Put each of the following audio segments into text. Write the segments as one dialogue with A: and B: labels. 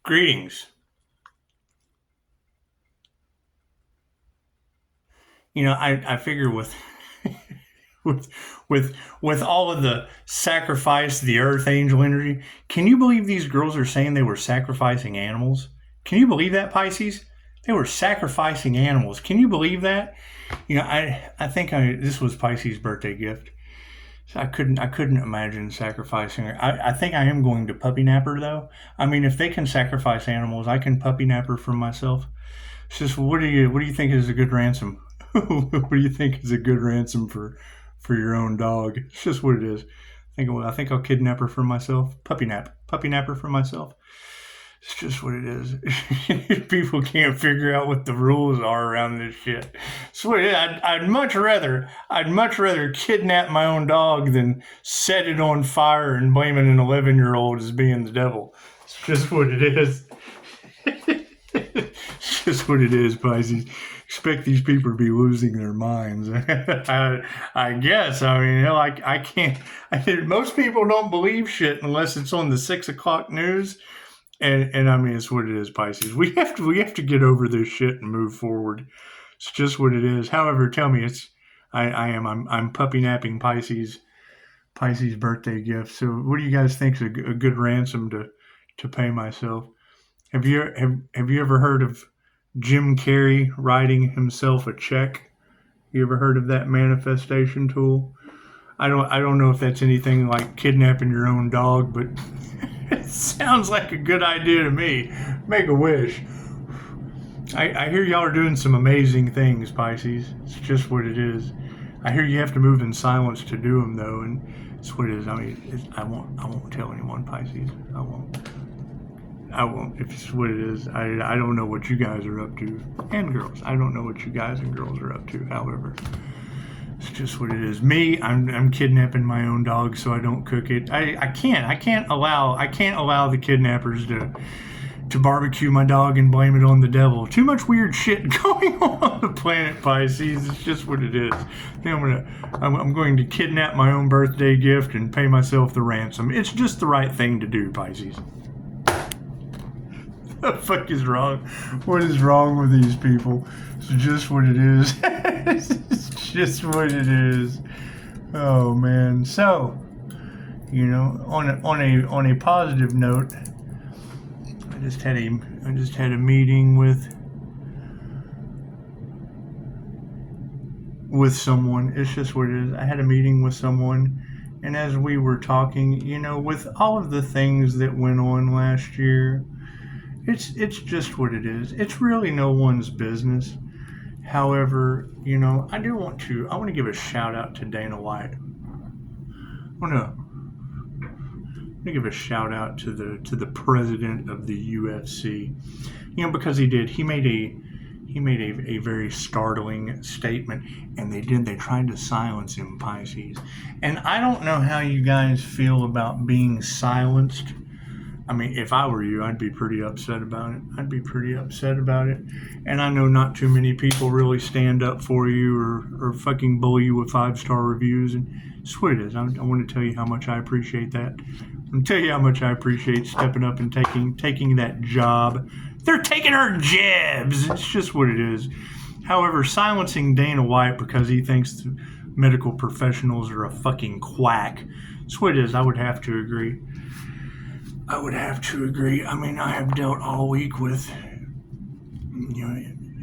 A: Greetings. I figure with with all of the sacrifice, the earth angel energy, can you believe these girls are saying they were sacrificing animals? Can you believe that, Pisces? They were sacrificing animals. Can you believe that? I think this was Pisces' birthday gift. So I couldn't imagine sacrificing her. I think I am going to puppy nap her though. I mean, if they can sacrifice animals, I can puppy nap her for myself. It's just what do you think is a good ransom? What do you think is a good ransom for your own dog? It's just what it is. I think I'll kidnap her for myself. Puppy nap her for myself. It's just what it is. People can't figure out what the rules are around this shit. So I'd much rather kidnap my own dog than set it on fire and blame an 11-year-old as being the devil. It's just what it is. It's just what it is, Pisces. Expect these people to be losing their minds. I guess. I mean, hell, I can't. Most people don't believe shit unless it's on the 6 o'clock news. And I mean, it's what it is, Pisces. We have to get over this shit and move forward. It's just what it is. However, tell me, I'm puppy napping Pisces birthday gift. So, what do you guys think is a good ransom to pay myself? Have you ever heard of Jim Carrey writing himself a check? You ever heard of that manifestation tool? I don't know if that's anything like kidnapping your own dog, but it sounds like a good idea to me. Make a wish. I hear y'all are doing some amazing things, Pisces. It's just what it is. I hear you have to move in silence to do them, though, and it's what it is. I mean, I won't tell anyone, Pisces. I won't. If it's what it is. I don't know what you guys are up to, and girls. I don't know what you guys and girls are up to. However, it's just what it is. Me, I'm kidnapping my own dog so I don't cook it. I can't allow the kidnappers to barbecue my dog and blame it on the devil. Too much weird shit going on the planet, Pisces. It's just what it is. I'm going to kidnap my own birthday gift and pay myself the ransom. It's just the right thing to do, Pisces. What the fuck is wrong? What is wrong with these people? It's just what it is. It's just what it is. Oh man. So, on a positive note, I just had a meeting with someone. It's just what it is. I had a meeting with someone, and as we were talking, with all of the things that went on last year, it's just what it is. It's really no one's business. However, I want to give a shout out to Dana White. I want to give a shout out to the president of the UFC. Because he made a very startling statement, and they tried to silence him, Pisces. And I don't know how you guys feel about being silenced. I mean, if I were you, I'd be pretty upset about it. And I know not too many people really stand up for you or fucking bully you with 5-star reviews. And it's what it is. I want to tell you how much I appreciate that. I'm going to tell you how much I appreciate stepping up and taking that job. They're taking our jabs. It's just what it is. However, silencing Dana White because he thinks the medical professionals are a fucking quack. It's what it is. I would have to agree. I mean, I have dealt all week with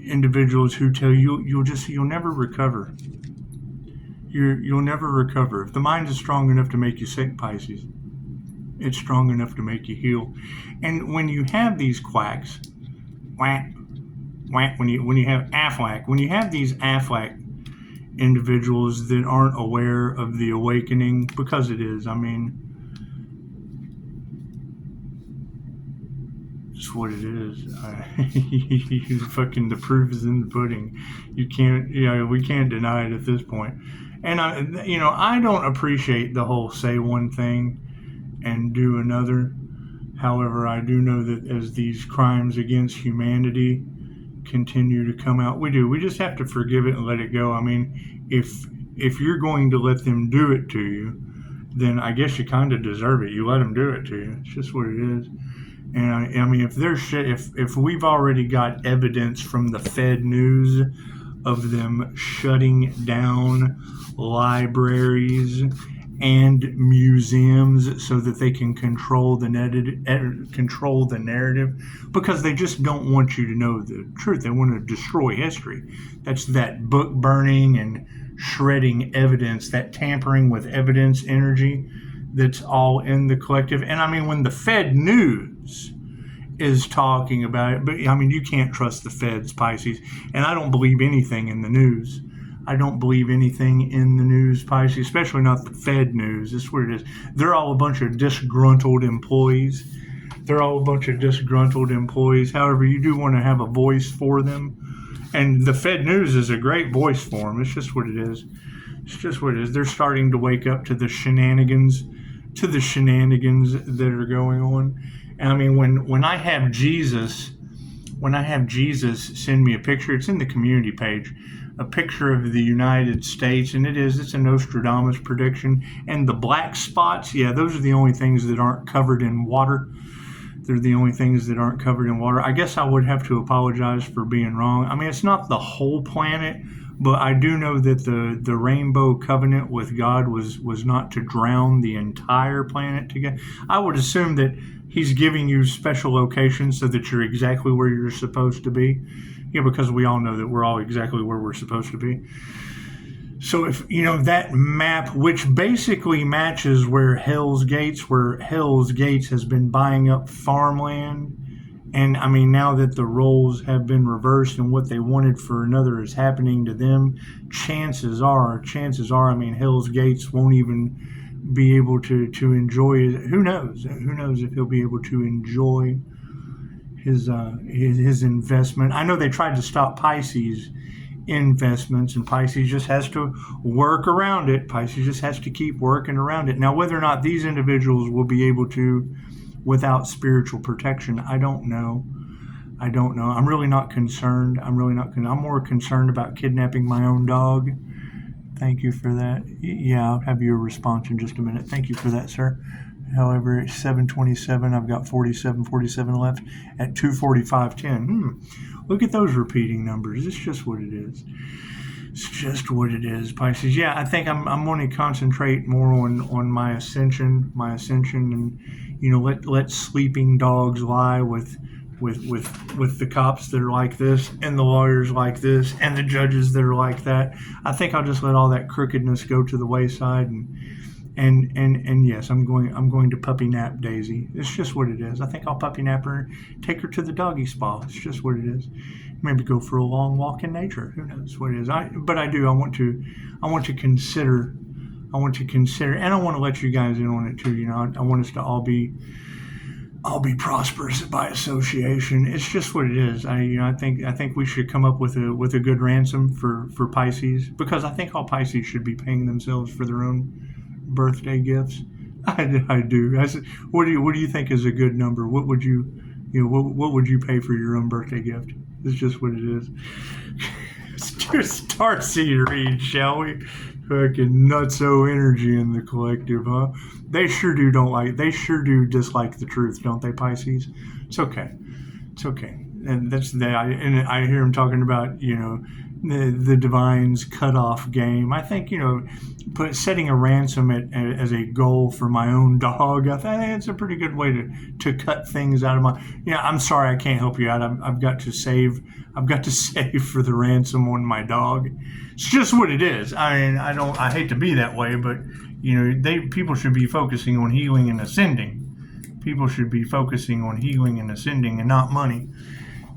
A: individuals who tell you you'll never recover. You'll never recover. If the mind is strong enough to make you sick, Pisces, it's strong enough to make you heal. And when you have these quacks, when you have Aflac, when you have these Aflac individuals that aren't aware of the awakening, because it is, I mean, it's what it is. Fucking the proof is in the pudding. We can't deny it at this point. And I don't appreciate the whole say one thing and do another. However, I do know that as these crimes against humanity continue to come out, we just have to forgive it and let it go. I mean, if you're going to let them do it to you, then I guess you kind of deserve it. You let them do it to you. It's just what it is. And I mean, if there's shit, if we've already got evidence from the Fed News of them shutting down libraries and museums so that they can control the narrative, because they just don't want you to know the truth. They want to destroy history. That's that book burning and shredding evidence, that tampering with evidence energy that's all in the collective. And I mean, when the Fed News is talking about it, but I mean, you can't trust the Feds, Pisces, and I don't believe anything in the news. I don't believe anything in the news, Pisces, especially not the Fed News. This is what it is. They're all a bunch of disgruntled employees. However, you do want to have a voice for them. And the Fed News is a great voice for them. It's just what it is. They're starting to wake up to the shenanigans that are going on. And I mean, when I have Jesus send me a picture, it's in the community page, a picture of the United States, and it's a Nostradamus prediction. And the black spots, yeah, those are the only things that aren't covered in water. They're the only things that aren't covered in water. I guess I would have to apologize for being wrong. I mean, it's not the whole planet, but I do know that the rainbow covenant with God was not to drown the entire planet together. I would assume that he's giving you special locations so that you're exactly where you're supposed to be. Yeah, because we all know that we're all exactly where we're supposed to be. So if, that map, which basically matches where Hell's Gates has been buying up farmland. And I mean, now that the roles have been reversed and what they wanted for another is happening to them, chances are, I mean, Hell's Gates won't even be able to enjoy it. Who knows if he'll be able to enjoy his investment. I know they tried to stop Pisces investments, and Pisces just has to work around it. Pisces just has to keep working around it. Now, whether or not these individuals will be able to without spiritual protection, I don't know. I'm really not concerned. I'm more concerned about kidnapping my own dog. Thank you for that. Yeah, I'll have your response in just a minute. Thank you for that, sir. However, it's 7:27. I've got 47 left at 2:45:10. Look at those repeating numbers. It's just what it is. Pisces. Yeah, I think I'm going to concentrate more on my ascension, and let sleeping dogs lie with the cops that are like this, and the lawyers like this, and the judges that are like that. I think I'll just let all that crookedness go to the wayside, and yes, I'm going to puppy nap Daisy. It's just what it is. I think I'll puppy nap her, take her to the doggy spa. It's just what it is. Maybe go for a long walk in nature. Who knows what it is? I want to consider, and I want to let you guys in on it too. I want us to all be prosperous by association. It's just what it is. I think we should come up with a good ransom for Pisces, because I think all Pisces should be paying themselves for their own birthday gifts. I do. What do you think is a good number? What would you what would you pay for your own birthday gift? It's just what it is. Let's do a starseed read, shall we? Fucking nutso energy in the collective, huh? They sure do dislike the truth, don't they, Pisces? It's okay. And I hear him talking about, the divine's cutoff game. I think, setting a ransom as a goal for my own dog, I think it's a pretty good way to cut things out of my. I'm sorry I can't help you out. I've got to save for the ransom on my dog. It's just what it is. I mean, I hate to be that way, but people should be focusing on healing and ascending. People should be focusing on healing and ascending, and not money.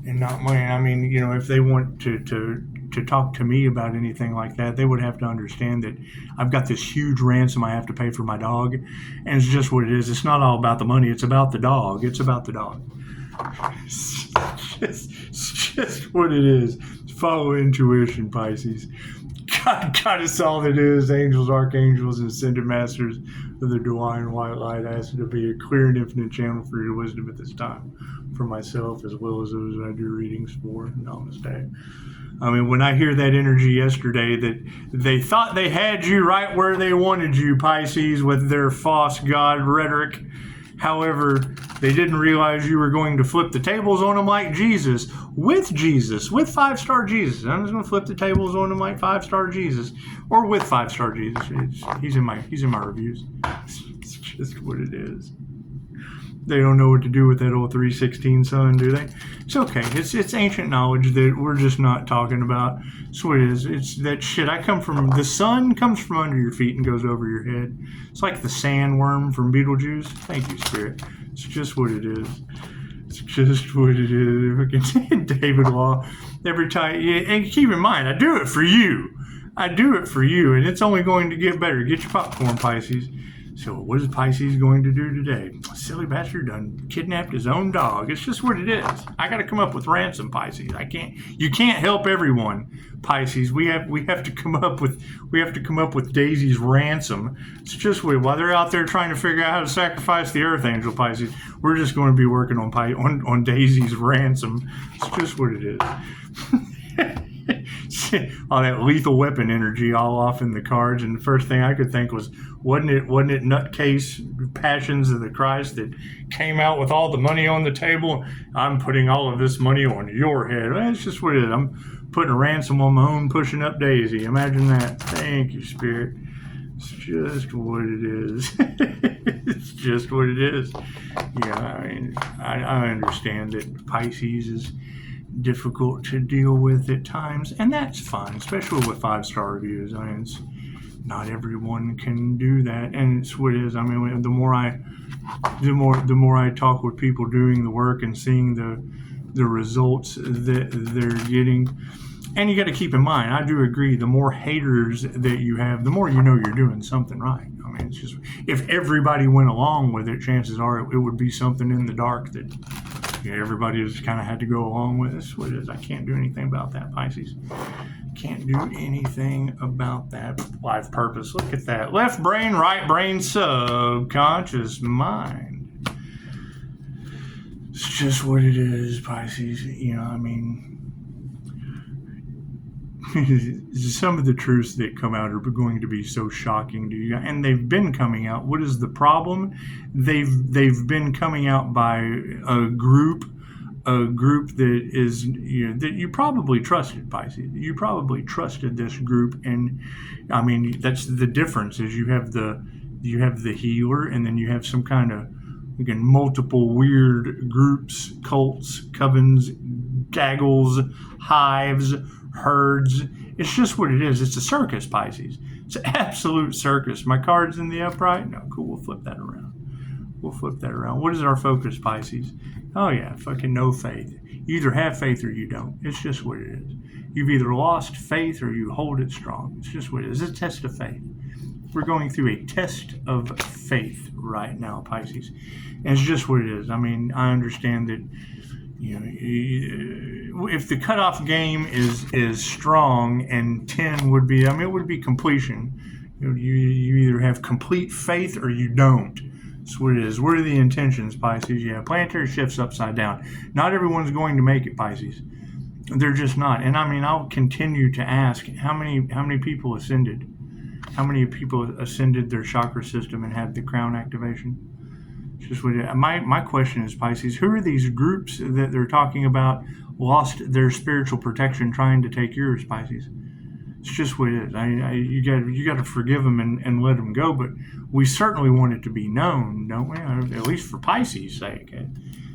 A: I mean, if they want to talk to me about anything like that, they would have to understand that I've got this huge ransom I have to pay for my dog, and it's just what it is. It's not all about the money. It's about the dog. It's just what it is. Follow intuition, Pisces. God is all that is. Angels, archangels, and ascended masters of the divine white light. I ask you to be a clear and infinite channel for your wisdom at this time, for myself as well as those that I do readings for. Namaste. I mean, when I hear that energy yesterday, that they thought they had you right where they wanted you, Pisces, with their false god rhetoric, However, they didn't realize you were going to flip the tables on them like Jesus, with 5-star Jesus. I'm just going to flip the tables on them like 5-star Jesus, or with 5-star Jesus. He's in my reviews. It's just what it is. They don't know what to do with that old 316 sun, do they? It's okay. It's ancient knowledge that we're just not talking about. That's what it is. It's that shit. The sun comes from under your feet and goes over your head. It's like the sandworm from Beetlejuice. Thank you, Spirit. It's just what it is. It's just what it is. David Law. Every time, and keep in mind, I do it for you. And it's only going to get better. Get your popcorn, Pisces. So what is Pisces going to do today? Silly bastard done kidnapped his own dog. It's just what it is. I got to come up with Ransom, Pisces. You can't help everyone, Pisces. We have to come up with Daisy's ransom. It's just while they're out there trying to figure out how to sacrifice the Archangel, Pisces, we're just going to be working on Daisy's ransom. It's just what it is. All that lethal weapon energy all off in the cards, and the first thing I could think was, wasn't it nutcase Passions of the Christ that came out with all the money on the table? I'm putting all of this money on your head. Well, it's just what it is. I'm putting a ransom on my own, pushing up Daisy. Imagine that. Thank you, Spirit. It's just what it is. It's just what it is. Yeah, I mean, I understand that Pisces is difficult to deal with at times, and that's fine, especially with 5-star reviews. I mean, not everyone can do that, and it's what it is. I mean, the more I talk with people doing the work and seeing the results that they're getting, and you got to keep in mind, I do agree, the more haters that you have, the more you know you're doing something right. I mean, it's just, if everybody went along with it, chances are it would be something in the dark that everybody just kind of had to go along with. This is what it is. I can't do anything about that, Pisces. Can't do anything about that. Life purpose. Look at that. Left brain, right brain, subconscious mind. It's just what it is, Pisces. I mean, some of the truths that come out are going to be so shocking to you, and they've been coming out. What is the problem? They've been coming out by a group that is, that you probably trusted, Pisces. You probably trusted this group, and I mean, that's the difference. Is you have the healer, and then you have some kind of, again, multiple weird groups, cults, covens, gaggles, hives, herds. It's just what it is. It's a circus, Pisces. It's an absolute circus. My card's in the upright. No, cool. We'll flip that around. What is our focus, Pisces? Oh yeah, fucking no faith. You either have faith or you don't. It's just what it is. You've either lost faith or you hold it strong. It's just what it is. It's a test of faith. We're going through a test of faith right now, Pisces. And it's just what it is. I mean, I understand that, if the cutoff game is strong, and 10 would be, it would be completion. You either have complete faith or you don't. That's what it is. What are the intentions, Pisces? Yeah, planetary shifts upside down. Not everyone's going to make it, Pisces. They're just not. And I mean, I'll continue to ask, how many people ascended? How many people ascended their chakra system and had the crown activation? It's just what it is. My question is, Pisces, who are these groups that they're talking about lost their spiritual protection trying to take yours, Pisces? It's just what it is. You got to forgive them and let them go, but we certainly want it to be known, don't we? At least for Pisces' sake.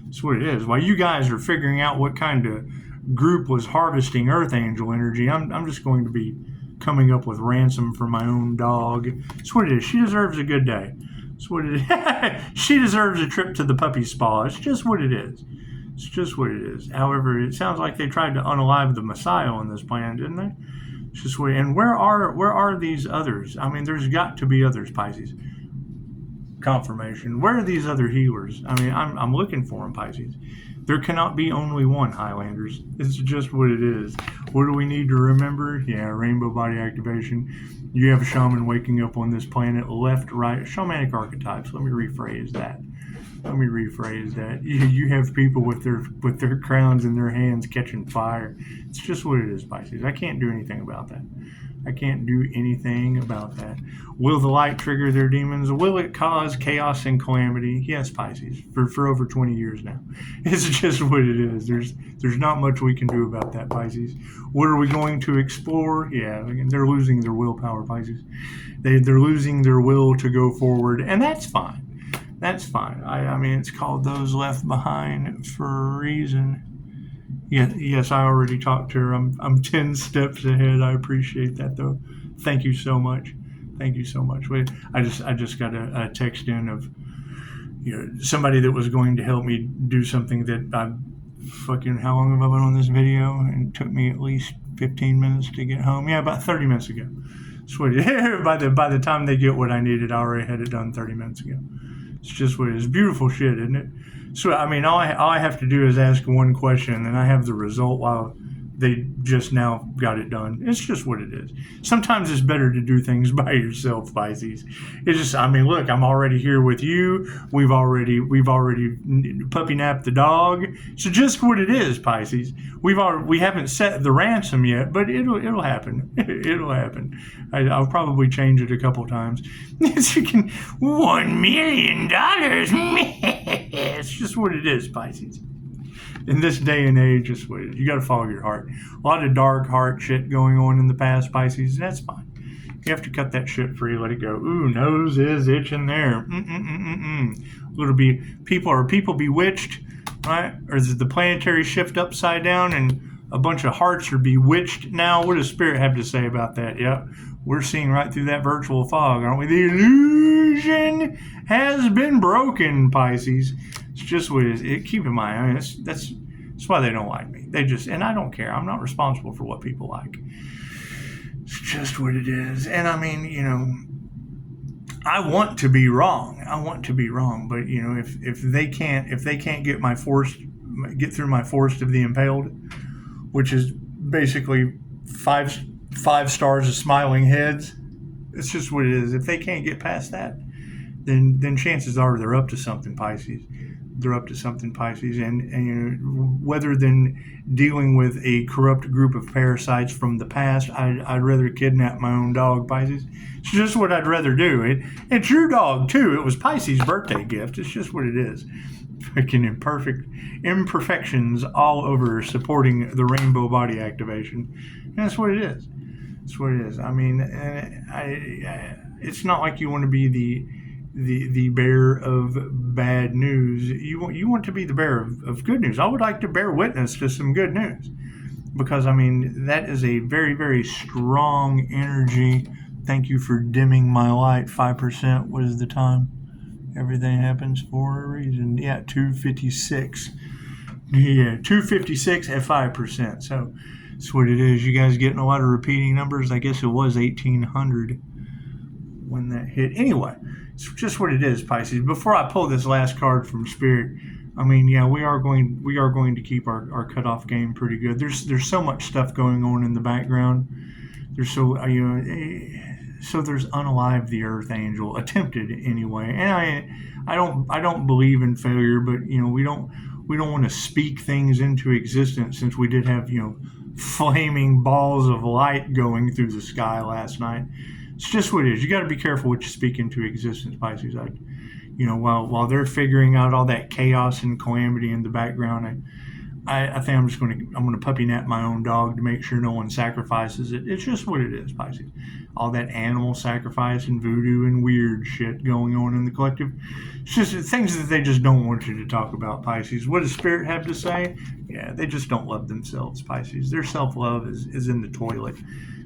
A: That's what it is. While you guys are figuring out what kind of group was harvesting Archangel energy, I'm just going to be coming up with ransom for my own dog. That's what it is. She deserves a good day. That's what it is. She deserves a trip to the puppy spa. It's just what it is. It's just what it is. However, it sounds like they tried to unalive the Messiah on this planet, didn't they? It's just what. And where are these others? I mean, there's got to be others, Pisces. Confirmation. Where are these other healers? I mean, I'm looking for them, Pisces. There cannot be only one, Highlanders. It's just what it is. What do we need to remember? Yeah, rainbow body activation. You have a shaman waking up on this planet, left, right, shamanic archetypes. Let me rephrase that. You have people with their crowns in their hands catching fire. It's just what it is, Pisces. I can't do anything about that. I can't do anything about that. Will the light trigger their demons? Will it cause chaos and calamity? Yes, Pisces, for over 20 years now. It's just what it is. There's not much we can do about that, Pisces. What are we going to explore? Yeah, they're losing their willpower, Pisces. They're losing their will to go forward, and that's fine. That's fine. I mean, it's called Those Left Behind for a reason. Yeah, yes, I already talked to her. I'm 10 steps ahead. I appreciate that, though. Thank you so much. Thank you so much. I just got a text in of somebody that was going to help me do something that how long have I been on this video? And it took me at least 15 minutes to get home. Yeah, about 30 minutes ago. Sweet. by the time they get what I needed, I already had it done 30 minutes ago. It's just what it is. Beautiful shit, isn't it? So, I mean, all I have to do is ask one question, and I have the result while they just now got it done. It's just what it is. Sometimes it's better to do things by yourself, Pisces. It's just, I mean, look, I'm already here with you. We've already puppy napped the dog. So just what it is, Pisces. We haven't set the ransom yet, but it'll happen. It'll happen. I'll probably change it a couple times. $1 million. It's just what it is, Pisces. In this day and age, it's what it is. You got to follow your heart. A lot of dark heart shit going on in the past, Pisces. That's fine. You have to cut that shit free. Let it go. Ooh, nose is itching there. Are people bewitched, right? Or is the planetary shift upside down and a bunch of hearts are bewitched now? What does Spirit have to say about that? Yeah, we're seeing right through that virtual fog, aren't we? The illusion has been broken, Pisces. It's just what it is. Keep in mind, I mean, that's why they don't like me. And I don't care. I'm not responsible for what people like. It's just what it is. And I mean, I want to be wrong. But if they can't get through my forest of the impaled, which is basically five stars of smiling heads, it's just what it is. If they can't get past that, then chances are they're up to something, Pisces. They're up to something, Pisces, and rather than dealing with a corrupt group of parasites from the past, I'd rather kidnap my own dog, Pisces. It's just what I'd rather do. It's your dog too. It was Pisces' birthday gift. It's just what it is. Freaking imperfections all over supporting the rainbow body activation. And that's what it is. That's what it is. I mean, it's not like you want to be the bearer of bad news. You want to be the bearer of good news. I would like to bear witness to some good news, because I mean that is a very, very strong energy. Thank you for dimming my light. 5%. What is the time? Everything happens for a reason. Yeah, 2:56. Yeah, 2:56 at 5%. So that's what it is. You guys getting a lot of repeating numbers. I guess it was 1800 when that hit. Anyway, it's just what it is, Pisces. Before I pull this last card from Spirit, I mean, yeah, we are going to keep our cutoff game pretty good. There's so much stuff going on in the background. There's there's Unalive the Earth Angel, attempted anyway. And I don't believe in failure, but we don't want to speak things into existence, since we did have flaming balls of light going through the sky last night. It's just what it is. You got to be careful what you speak into existence, Pisces. While they're figuring out all that chaos and calamity in the background, I think I'm going to puppy nap my own dog to make sure no one sacrifices it. It's just what it is, Pisces. All that animal sacrifice and voodoo and weird shit going on in the collective. It's just things that they just don't want you to talk about, Pisces. What does Spirit have to say? Yeah, they just don't love themselves, Pisces. Their self-love is in the toilet.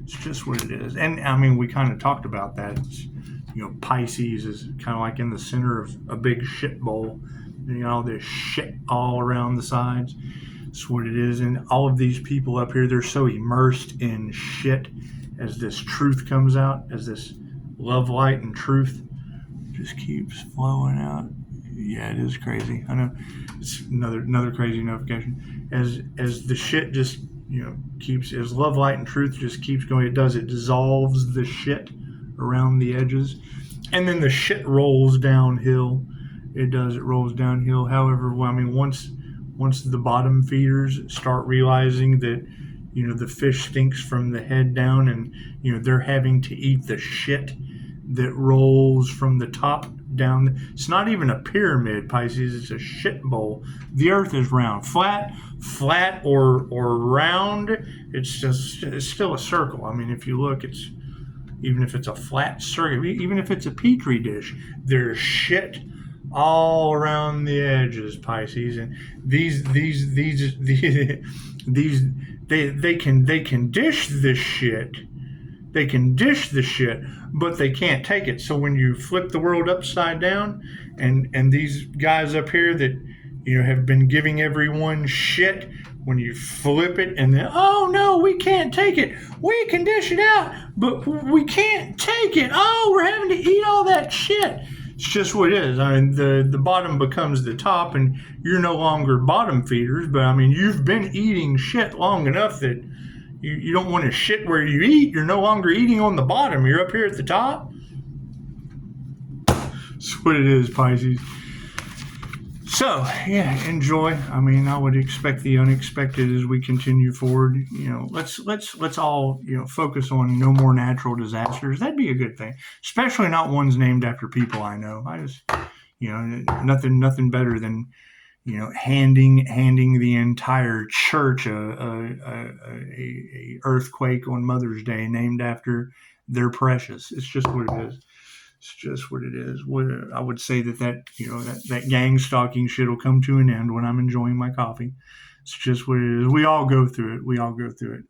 A: It's just what it is. And I mean, we kind of talked about that. It's, Pisces is kind of like in the center of a big shit bowl. All this shit all around the sides. That's what it is. And all of these people up here, they're so immersed in shit as this truth comes out, as this love, light, and truth just keeps flowing out. Yeah, it is crazy. I know. It's another crazy notification. As the shit just keeps, as love, light, and truth just keeps going, it dissolves the shit around the edges, and then the shit rolls downhill. It rolls downhill. However, once the bottom feeders start realizing that the fish stinks from the head down, and they're having to eat the shit that rolls from the top down. It's not even a pyramid, Pisces. It's a shit bowl. The earth is round, flat or round. It's still a circle. I mean, if you look, even if it's a flat circle, even if it's a petri dish, there's shit all around the edges, Pisces. And these they can dish this shit. They can dish the shit, but they can't take it. So when you flip the world upside down, and these guys up here that have been giving everyone shit, when you flip it and then, oh no, we can't take it. We can dish it out, but we can't take it. Oh, we're having to eat all that shit. It's just what it is. I mean, the bottom becomes the top, and you're no longer bottom feeders, but I mean, you've been eating shit long enough that you don't want to shit where you eat. You're no longer eating on the bottom. You're up here at the top. That's what it is, Pisces. So, yeah, enjoy. I mean, I would expect the unexpected as we continue forward. Let's all, focus on no more natural disasters. That'd be a good thing, especially not ones named after people I know. I just, nothing better than, handing the entire church a earthquake on Mother's Day named after their precious. It's just what it is. It's just what it is. I would say that gang stalking shit will come to an end when I'm enjoying my coffee. It's just what it is. We all go through it.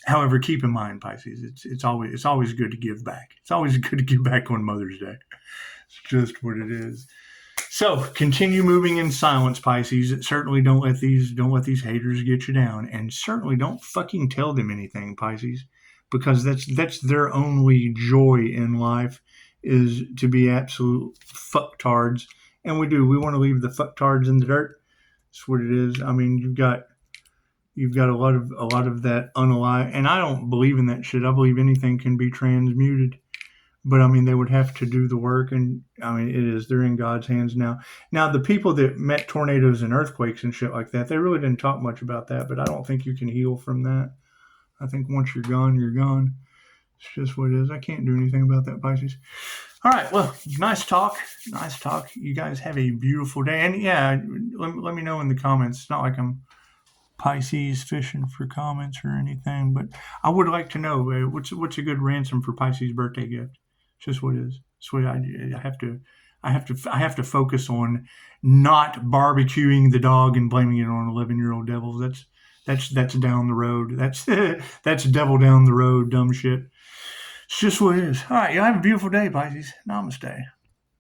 A: However, keep in mind, Pisces, it's always good to give back. It's always good to give back on Mother's Day. It's just what it is. So continue moving in silence, Pisces. Certainly don't let these haters get you down, and certainly don't fucking tell them anything, Pisces, because that's their only joy in life, is to be absolute fucktards. And we want to leave the fucktards in the dirt. That's what it is. I mean, you've got a lot of that unalive, and I don't believe in that shit. I believe anything can be transmuted. But I mean, they would have to do the work, and I mean, they're in God's hands now. Now, the people that met tornadoes and earthquakes and shit like that, they really didn't talk much about that, but I don't think you can heal from that. I think once you're gone, you're gone. It's just what it is. I can't do anything about that, Pisces. All right. Well, nice talk. You guys have a beautiful day. And yeah, let me know in the comments. It's not like I'm Pisces fishing for comments or anything, but I would like to know what's a good ransom for Pisces birthday gift. It's just what it is. It's what I have to focus on not barbecuing the dog and blaming it on 11-year-old devils. That's down the road. That's devil down the road, dumb shit. It's just what it is. All right, y'all have a beautiful day, Pisces. Namaste.